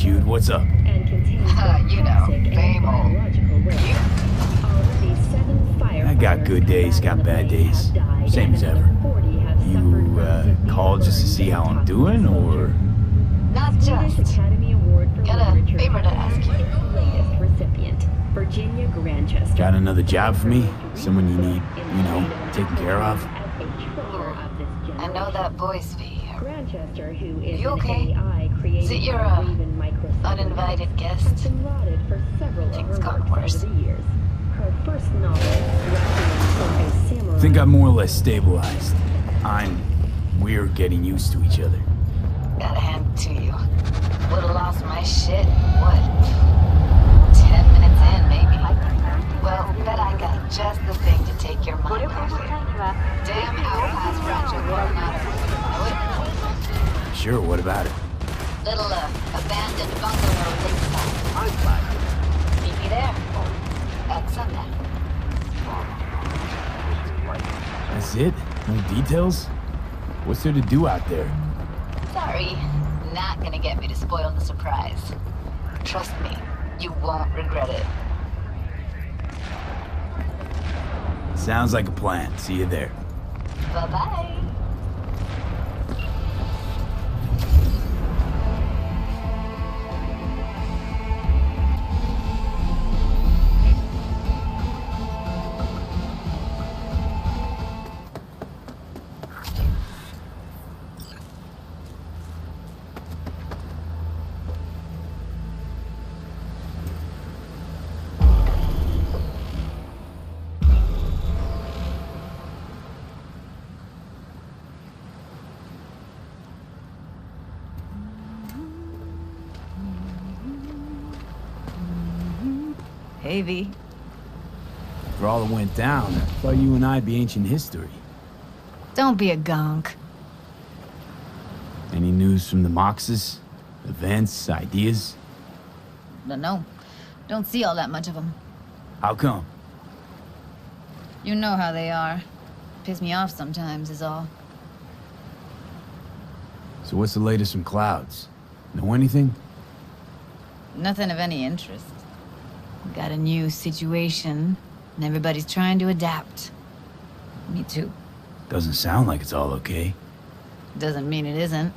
Jude, what's up? You know, same old. I got good days, got bad days. Same as ever. You, called just to see how I'm doing, or...? Not just. Got a favor to ask you. Got another job for me? Someone you need, you know, taken care of? I know that voice fee. You okay? Is it your, uninvited guest? Things got worse. Think I'm more or less stabilized. We're getting used to each other. Gotta hand it to you. Would've lost my shit, what? 10 minutes in, maybe. Well, bet I got just the thing to take your mind off it. Damn outhouse fragile coordinator. Know it? Sure, what about it? Little, abandoned bungalow lakeside. Meet me there. At sundown. That's it? No details? What's there to do out there? Sorry, not gonna get me to spoil the surprise. Trust me, you won't regret it. Sounds like a plan. See you there. Bye-bye. Hey, V. For all that went down, I thought you and I'd be ancient history. Don't be a gonk. Any news from the Moxes? Events, ideas? No. Don't see all that much of them. How come? You know how they are. Piss me off sometimes is all. So what's the latest from Clouds? Know anything? Nothing of any interest. Got a new situation, and everybody's trying to adapt. Me too. Doesn't sound like it's all okay. Doesn't mean it isn't.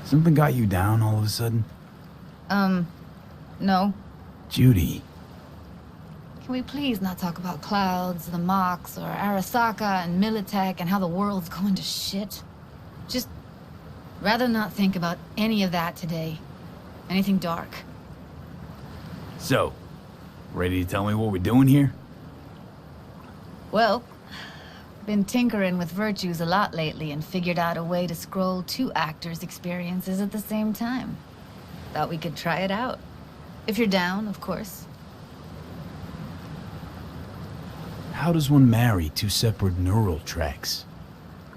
Something got you down all of a sudden? No. Judy. Can we please not talk about Clouds, the Mox, or Arasaka and Militech and how the world's going to shit? Just rather not think about any of that today. Anything dark. So, ready to tell me what we're doing here? Well, been tinkering with virtues a lot lately and figured out a way to scroll two actors' experiences at the same time. Thought we could try it out. If you're down, of course. How does one marry two separate neural tracks?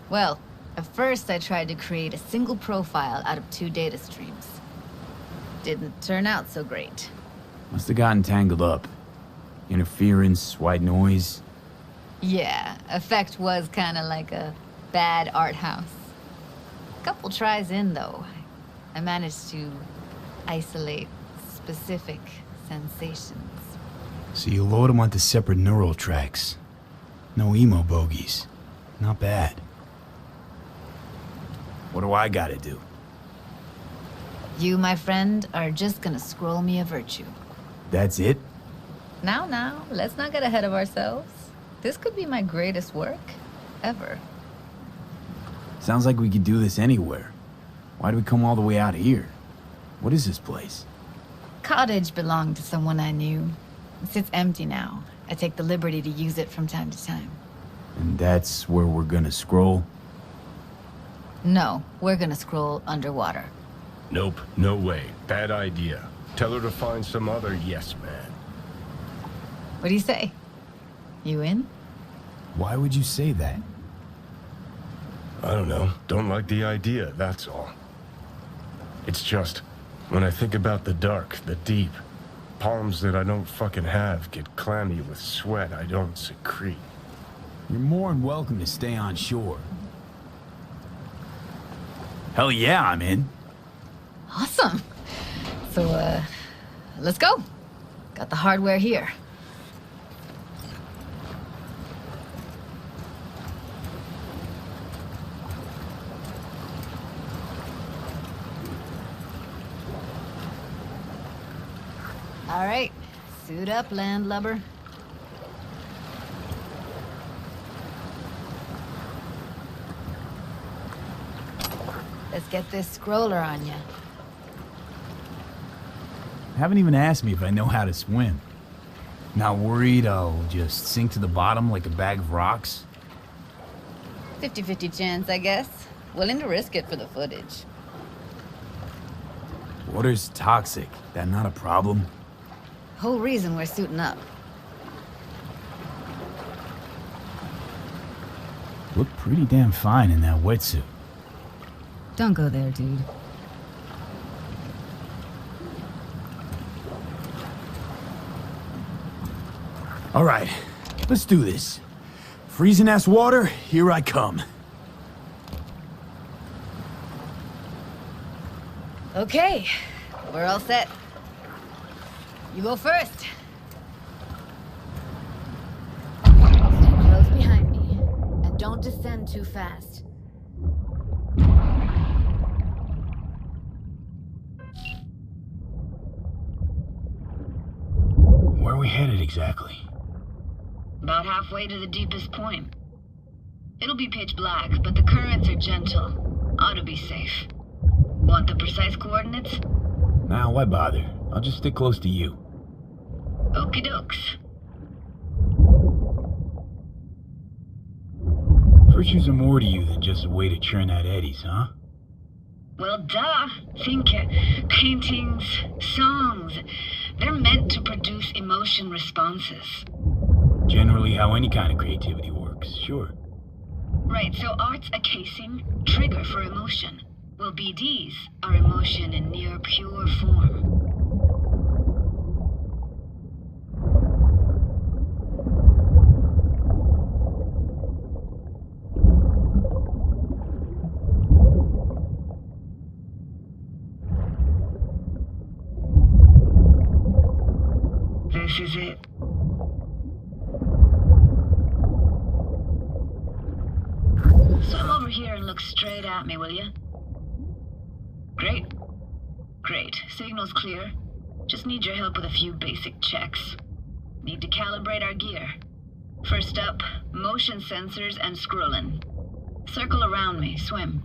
Well, at first I tried to create a single profile out of two data streams. Didn't turn out so great. Must have gotten tangled up. Interference, white noise. Yeah, effect was kinda like a bad art house. Couple tries in, though, I managed to isolate specific sensations. So you load them onto separate neural tracks. No emo bogies. Not bad. What do I gotta do? You, my friend, are just gonna scroll me a virtue. That's it? Now, let's not get ahead of ourselves. This could be my greatest work, ever. Sounds like we could do this anywhere. Why do we come all the way out here? What is this place? Cottage belonged to someone I knew. It sits empty now. I take the liberty to use it from time to time. And that's where we're gonna scroll? No, we're gonna scroll underwater. Nope, no way. Bad idea. Tell her to find some other yes man. What do you say? You in? Why would you say that? I don't know. Don't like the idea, that's all. It's just, when I think about the dark, the deep, palms that I don't fucking have get clammy with sweat I don't secrete. You're more than welcome to stay on shore. Hell yeah, I'm in. Awesome. So, let's go. Got the hardware here. All right, suit up, landlubber. Let's get this scroller on ya. Haven't even asked me if I know how to swim. Not worried I'll just sink to the bottom like a bag of rocks? 50-50 chance, I guess. Willing to risk it for the footage. Water's toxic. That not a problem? Whole reason we're suiting up. Look pretty damn fine in that wetsuit. Don't go there, dude. All right, let's do this. Freezing ass water, here I come. Okay, we're all set. You go first. Stand close behind me, and don't descend too fast. Where are we headed exactly? About halfway to the deepest point. It'll be pitch black, but the currents are gentle. Ought to be safe. Want the precise coordinates? Nah, why bother? I'll just stick close to you. Okie dokes. Virtues are more to you than just a way to churn out eddies, huh? Well, duh. Think paintings, songs. They're meant to produce emotion responses. Generally how any kind of creativity works, sure. Right, so art's a casing, trigger for emotion. Well, BDs are emotion in near pure form. This is it. Swim over here and look straight at me, will you? Great. Great. Signal's clear. Just need your help with a few basic checks. Need to calibrate our gear. First up, motion sensors and scrolling. Circle around me. Swim.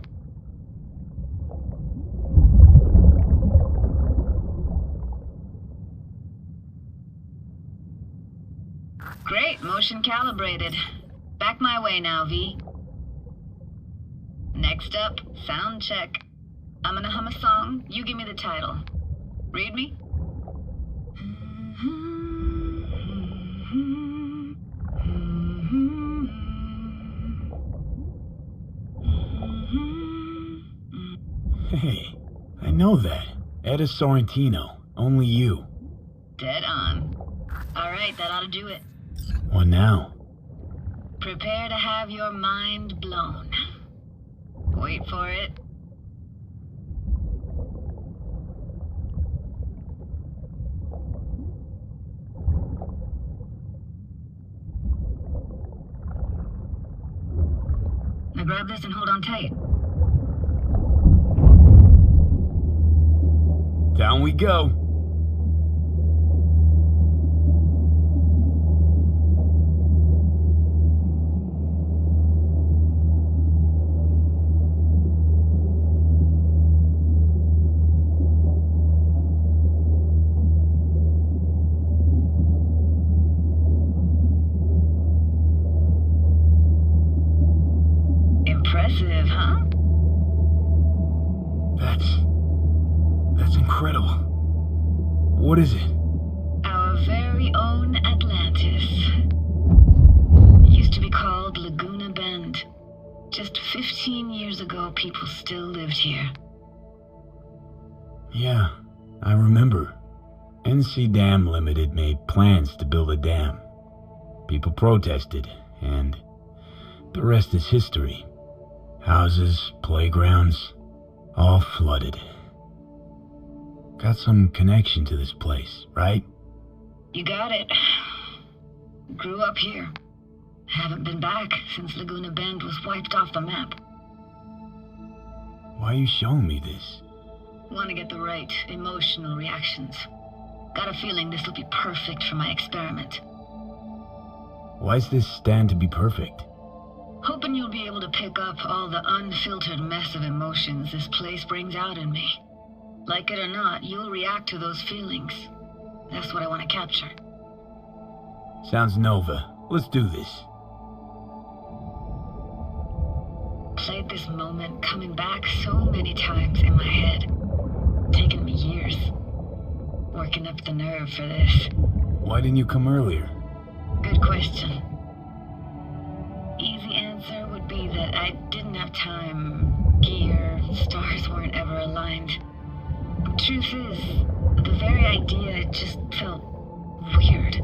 Great. Motion calibrated. Back my way now, V. Next up, sound check. I'm gonna hum a song, you give me the title. Read me? Hey, I know that. Etta Sorrentino, only you. Dead on. Alright, that ought to do it. What now? Prepare to have your mind blown. Wait for it. Now grab this and hold on tight. Down we go. Impressive, huh? That's incredible. What is it? Our very own Atlantis. Used to be called Laguna Bend. Just 15 years ago, people still lived here. Yeah, I remember. NC Dam Limited made plans to build a dam. People protested, and the rest is history. Houses, playgrounds, all flooded. Got some connection to this place, right? You got it. Grew up here. Haven't been back since Laguna Bend was wiped off the map. Why are you showing me this? Want to get the right emotional reactions. Got a feeling this will be perfect for my experiment. Why's this stand to be perfect? Hoping you'll be able to pick up all the unfiltered mess of emotions this place brings out in me. Like it or not, you'll react to those feelings. That's what I want to capture. Sounds Nova. Let's do this. Played this moment coming back so many times in my head. Taken me years. Working up the nerve for this. Why didn't you come earlier? Good question. Easy answer would be that I didn't have time, gear, stars weren't ever aligned. Truth is, the very idea just felt weird.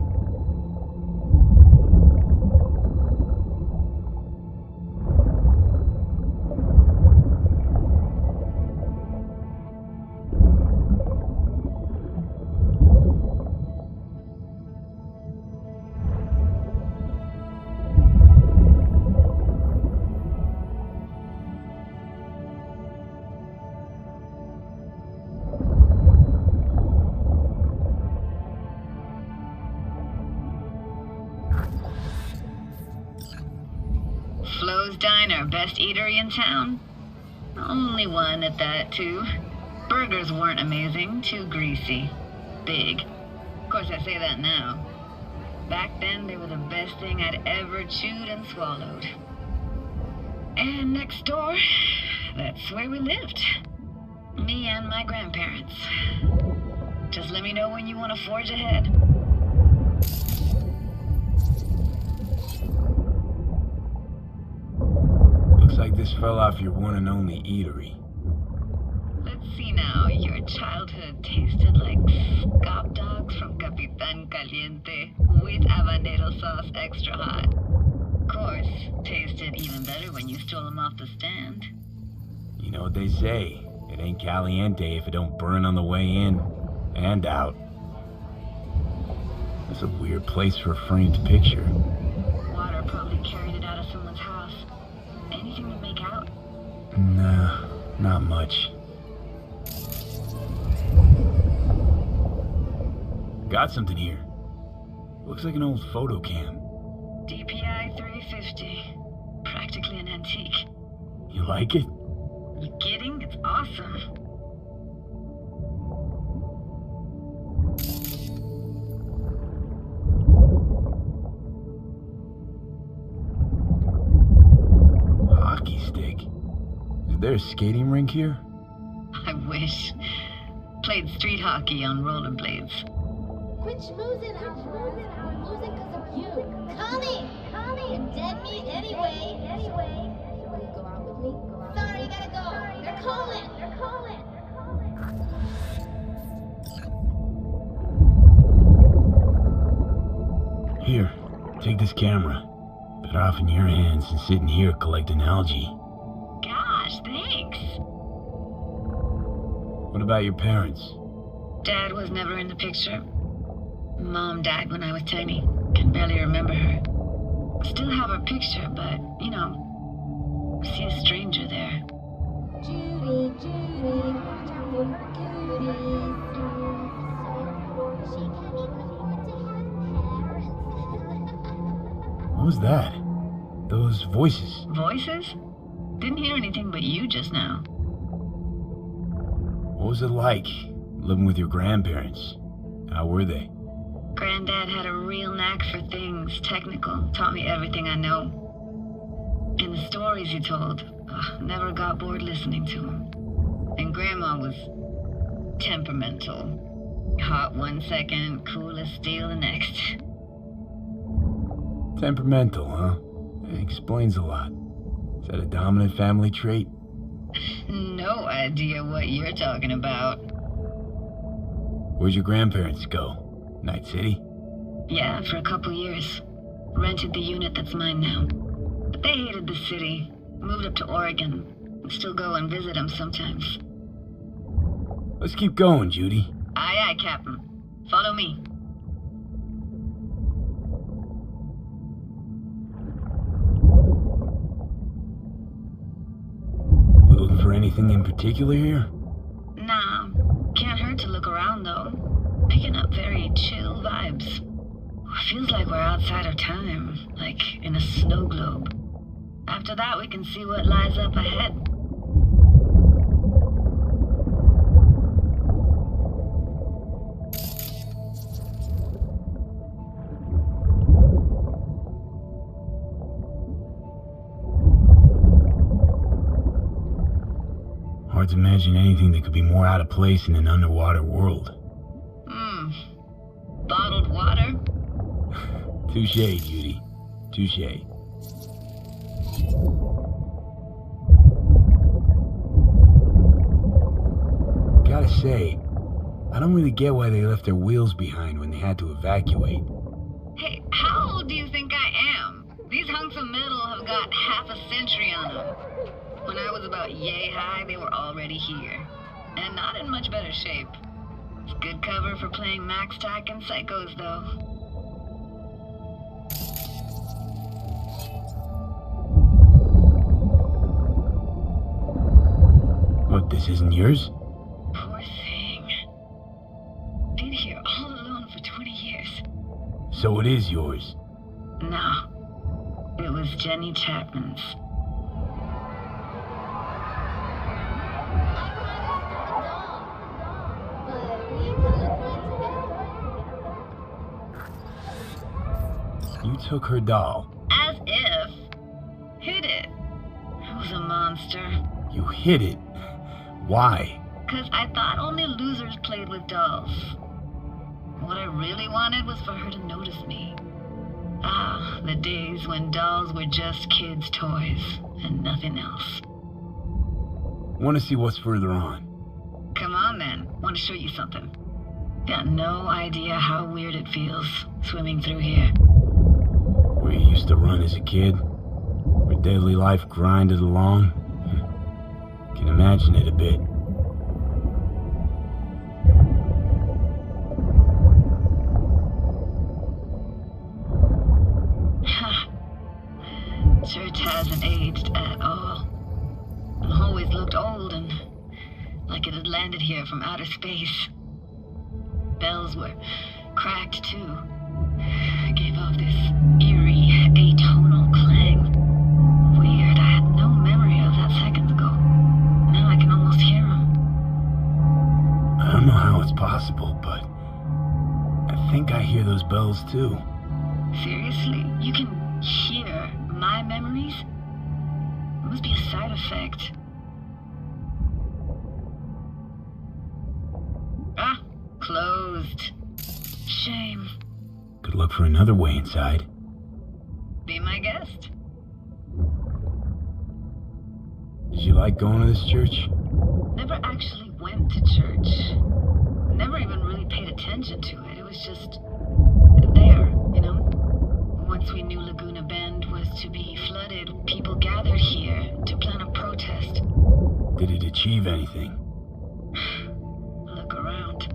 Flo's Diner, best eatery in town? Only one at that, too. Burgers weren't amazing, too greasy. Big. Of course, I say that now. Back then, they were the best thing I'd ever chewed and swallowed. And next door, that's where we lived. Me and my grandparents. Just let me know when you want to forge ahead. Looks like this fell off your one and only eatery. Let's see now. Your childhood tasted like scop dogs from Capitan Caliente with habanero sauce extra hot. Of course, tasted even better when you stole them off the stand. You know what they say. It ain't caliente if it don't burn on the way in and out. That's a weird place for a framed picture. Water probably carried it out of someone's house. Anything to make out? Nah, not much. Got something here. Looks like an old photo cam. DPI 350. Practically an antique. You like it? You kidding? It's awesome. Hockey stick? Is there a skating rink here? I wish. Played street hockey on rollerblades. Quit schmoozing, Alfred. We're losing because of you. Connie! You're dead meat anyway. Will you go out with me? Sorry, you gotta go. They're calling. Here, take this camera. Better off in your hands than sitting here collecting algae. Gosh, thanks. What about your parents? Dad was never in the picture. Mom died when I was tiny. Can barely remember her. Still have her picture, but, you know, see a stranger there. Judy, watch out for her cuties. She can even afford to have parents. What was that? Those voices. Voices? Didn't hear anything but you just now. What was it like, living with your grandparents? How were they? Granddad had a real knack for things technical, taught me everything I know. And the stories he told, never got bored listening to him. And Grandma was temperamental. Hot one second, cool as steel the next. Temperamental, huh? It explains a lot. Is that a dominant family trait? No idea what you're talking about. Where'd your grandparents go? Night City? Yeah, for a couple years. Rented the unit that's mine now. But they hated the city. Moved up to Oregon. Still go and visit them sometimes. Let's keep going, Judy. Aye, aye, Captain. Follow me. You looking for anything in particular here? Nah, can't hurt to look around though. Picking up very chill vibes. Feels like we're outside of time, like in a snow globe. After that, we can see what lies up ahead. Hard to imagine anything that could be more out of place in an underwater world. Bottled water? Touche, Judy. Touche. Gotta say, I don't really get why they left their wheels behind when they had to evacuate. Hey, how old do you think I am? These hunks of metal have got half a century on them. When I was about yay high, they were already here. And not in much better shape. It's good cover for playing Max Tack and Psychos, though. What, this isn't yours? Poor thing. Been here all alone for 20 years. So it is yours. No. It was Jenny Chapman's. You took her doll. As if. Hid it. I was a monster. You hid it. Why? 'Cause I thought only losers played with dolls. What I really wanted was for her to notice me. Ah, the days when dolls were just kids' toys and nothing else. Want to see what's further on? Come on then, want to show you something. Got no idea how weird it feels swimming through here. Where you used to run as a kid? Where daily life grinded along? Can imagine it a bit. Church hasn't aged at all. Always looked old and like it had landed here from outer space. Bells were cracked too. Gave off this eerie, atonal clang. Weird, I had no memory of that seconds ago. Now I can almost hear them. I don't know how it's possible, but I think I hear those bells too. Seriously, you can hear my memories? It must be a side effect. Ah, closed. Shame. Could look for another way inside. Be my guest. Did you like going to this church? Never actually went to church. Never even really paid attention to it. It was just there, you know? Once we knew Laguna Bend was to be flooded, people gathered here to plan a protest. Did it achieve anything? Look around.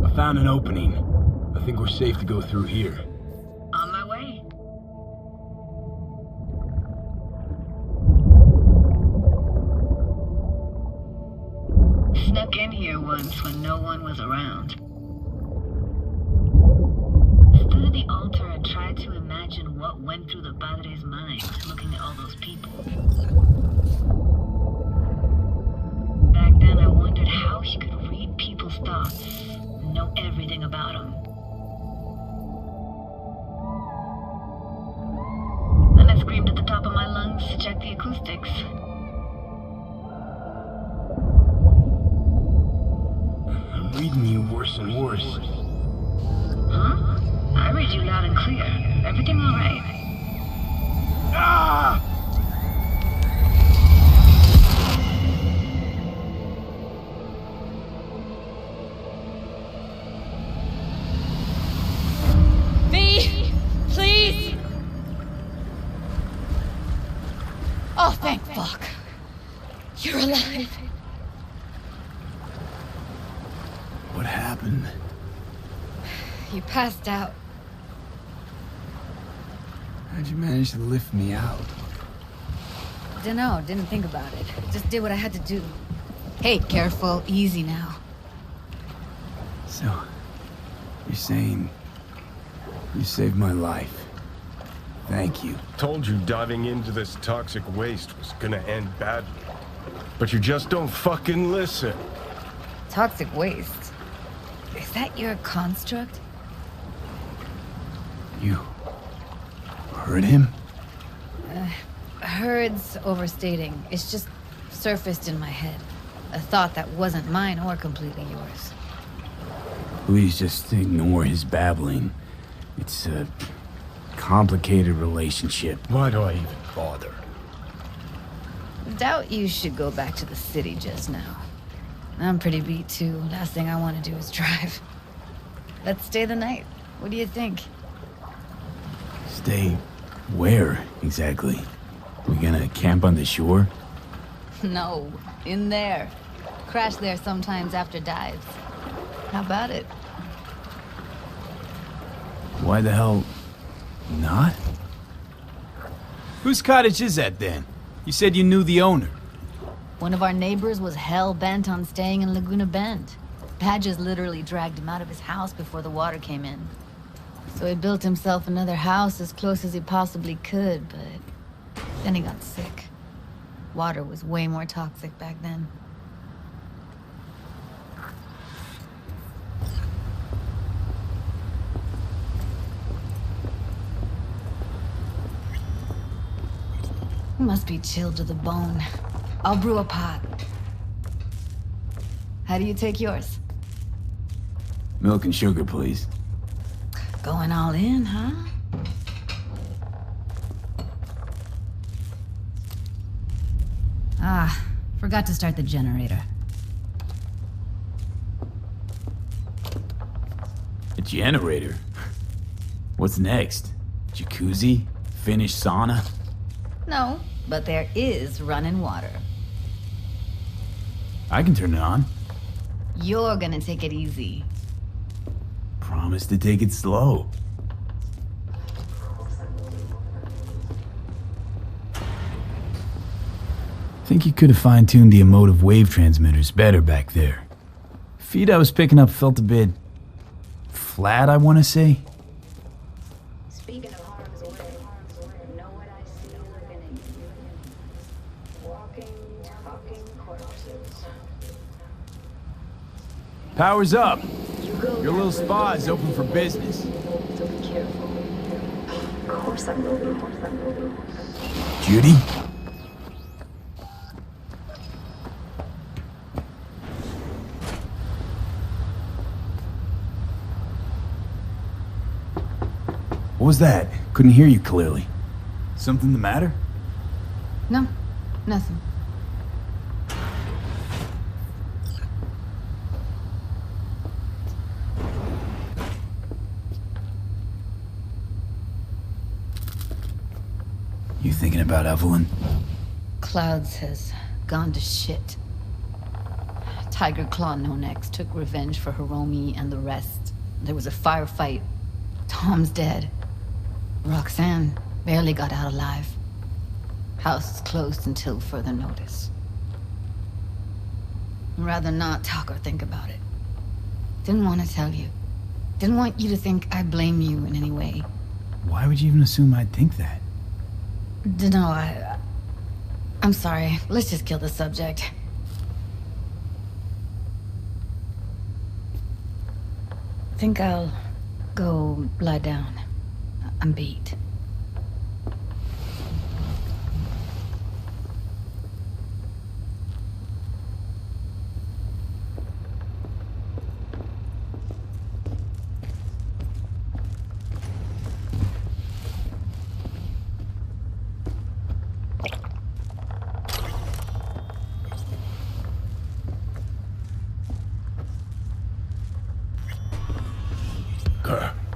I found an opening. I think we're safe to go through here. On my way. Snuck in here once when no one was around. Stood at the altar and tried to imagine what went through the Padre's mind looking at all those people. Back then I wondered how he could read people's thoughts, know everything about them. Then I screamed at the top of my lungs to check the acoustics. I'm reading you worse and worse. Huh? I read you loud and clear. Everything all right? Ah! V, please. Oh, thank You're alive. What happened? You passed out. How'd you manage to lift me out? Dunno, didn't think about it. Just did what I had to do. Hey, careful, easy now. So, you're saying you saved my life. Thank you. Told you diving into this toxic waste was gonna end badly. But you just don't fucking listen. Toxic waste. Is that your construct? You heard him? Heard's overstating. It's just surfaced in my head. A thought that wasn't mine or completely yours. Please just ignore his babbling. It's a complicated relationship. Why do I even bother? Doubt you should go back to the city just now. I'm pretty beat too. Last thing I want to do is drive. Let's stay the night. What do you think? Stay where, exactly? We gonna camp on the shore? No, in there. Crash there sometimes after dives. How about it? Why the hell not? Whose cottage is that then? You said you knew the owner. One of our neighbors was hell-bent on staying in Laguna Bend. Badges literally dragged him out of his house before the water came in. So he built himself another house as close as he possibly could, but then he got sick. Water was way more toxic back then. You must be chilled to the bone. I'll brew a pot. How do you take yours? Milk and sugar, please. Going all in, huh? Ah, forgot to start the generator. A generator? What's next? Jacuzzi? Finnish sauna? No, but there is running water. I can turn it on. You're gonna take it easy. Promise to take it slow. Think you could have fine-tuned the emotive wave transmitters better back there. Feed I was picking up felt a bit flat, I want to say. Speaking of harm's way, know what I see living in you. Walking, talking corpses. Power's up. You go Your little spa is open for business. so be careful. Of course I will be. Judy? What was that? Couldn't hear you clearly. Something the matter? No, nothing. You thinking about Evelyn? Clouds has gone to shit. Tiger Claw No Next took revenge for Hiromi and the rest. There was a firefight. Tom's dead. Roxanne barely got out alive. House is closed until further notice. I'd rather not talk or think about it. Didn't want to tell you. Didn't want you to think I blame you in any way. Why would you even assume I'd think that? Dunno, I'm sorry. Let's just kill the subject. Think I'll go lie down. I'm beat.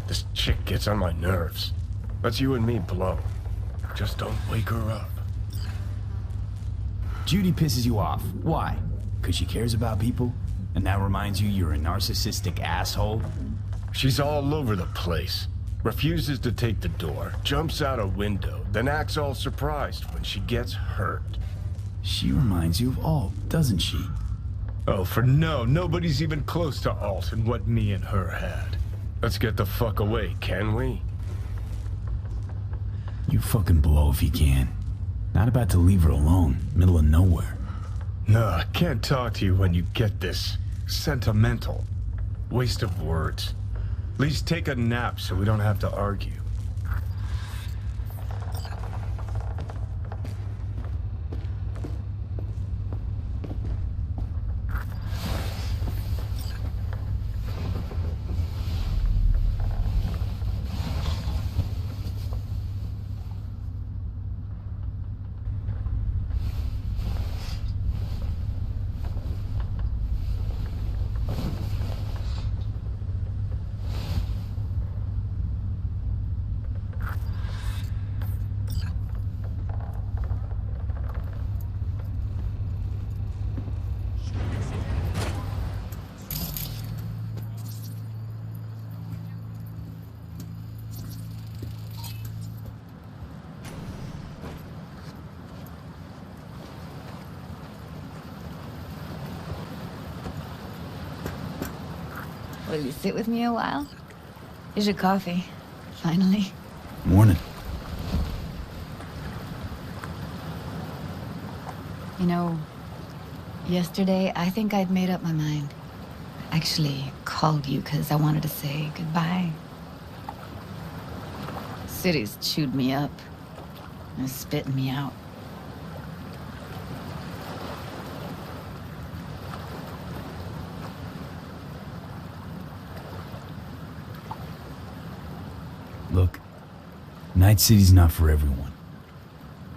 This chick gets on my nerves. Let's you and me blow. Just don't wake her up. Judy pisses you off. Why? Because she cares about people? And that reminds you you're a narcissistic asshole? She's all over the place. Refuses to take the door, jumps out a window, then acts all surprised when she gets hurt. She reminds you of Alt, doesn't she? Oh, for no, nobody's even close to Alt and what me and her had. Let's get the fuck away, can we? You fucking blow if you can. Not about to leave her alone, middle of nowhere. No, I can't talk to you when you get this sentimental. Waste of words. At least take a nap so we don't have to argue. Will you sit with me a while? Here's your coffee. Finally. Morning. You know, yesterday I think I'd made up my mind. Actually called you because I wanted to say goodbye. City's chewed me up. And spitting me out. Look, Night City's not for everyone.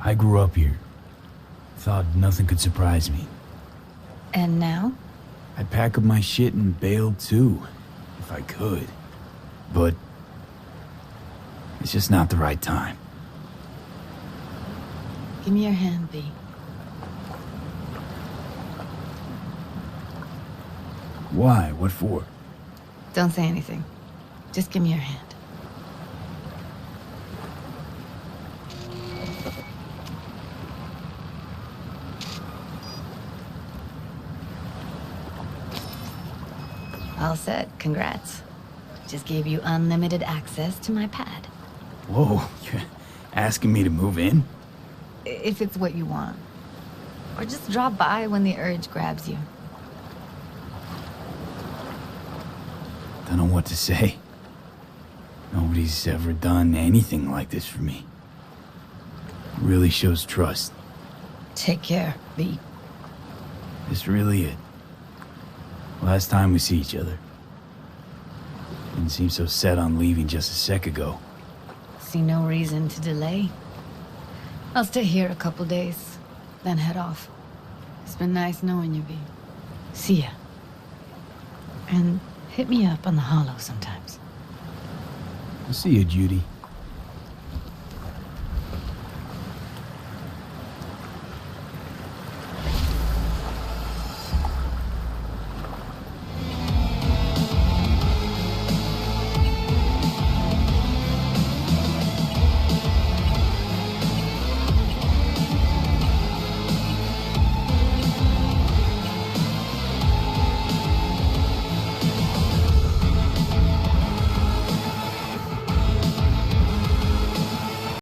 I grew up here. Thought nothing could surprise me. And now? I'd pack up my shit and bail too, if I could. But it's just not the right time. Give me your hand, B. Why? What for? Don't say anything. Just give me your hand. All set. Congrats. Just gave you unlimited access to my pad. Whoa, you're asking me to move in? If it's what you want. Or just drop by when the urge grabs you. Don't know what to say. Nobody's ever done anything like this for me. It really shows trust. Take care, B. This really it. Last time we see each other. Didn't seem so set on leaving just a sec ago. See no reason to delay. I'll stay here a couple days, then head off. It's been nice knowing you, B. See ya. And hit me up on the holo sometimes. I'll see you, Judy.